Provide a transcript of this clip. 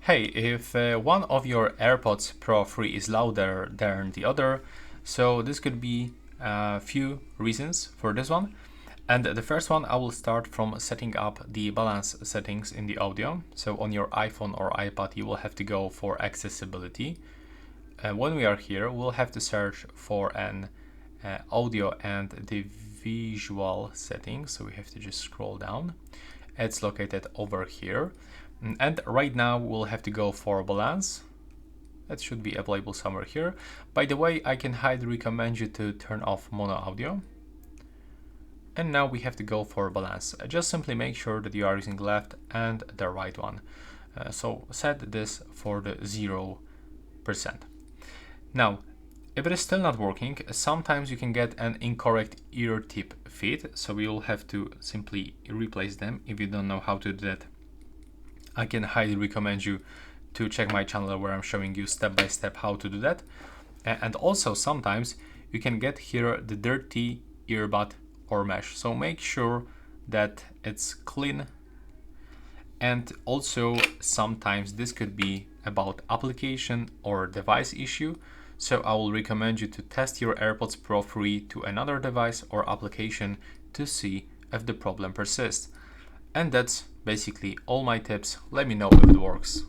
Hey, if one of your AirPods Pro 3 is louder than the other, so this could be a few reasons for this one. And the first one, I will start from setting up the balance settings in the audio. So on your iPhone or iPad, you will have to go for accessibility. When we are here, we'll have to search for an audio and the visual settings. So we have to just scroll down. It's located over here. And right now we'll have to go for balance. That should be available somewhere here. By the way, I can highly recommend you to turn off mono audio. And now we have to go for balance. Just simply make sure that you are using left and the right one. So set this for the 0%. Now, if it is still not working, sometimes you can get an incorrect ear tip feed. So you'll have to simply replace them. If you don't know how to do that, I can highly recommend you to check my channel where I'm showing you step by step how to do that. And also sometimes you can get here the dirty earbud or mesh. So make sure that it's clean. And also sometimes this could be about application or device issue. So I will recommend you to test your AirPods Pro 3 to another device or application to see if the problem persists. And that's basically all my tips. Let me know if it works.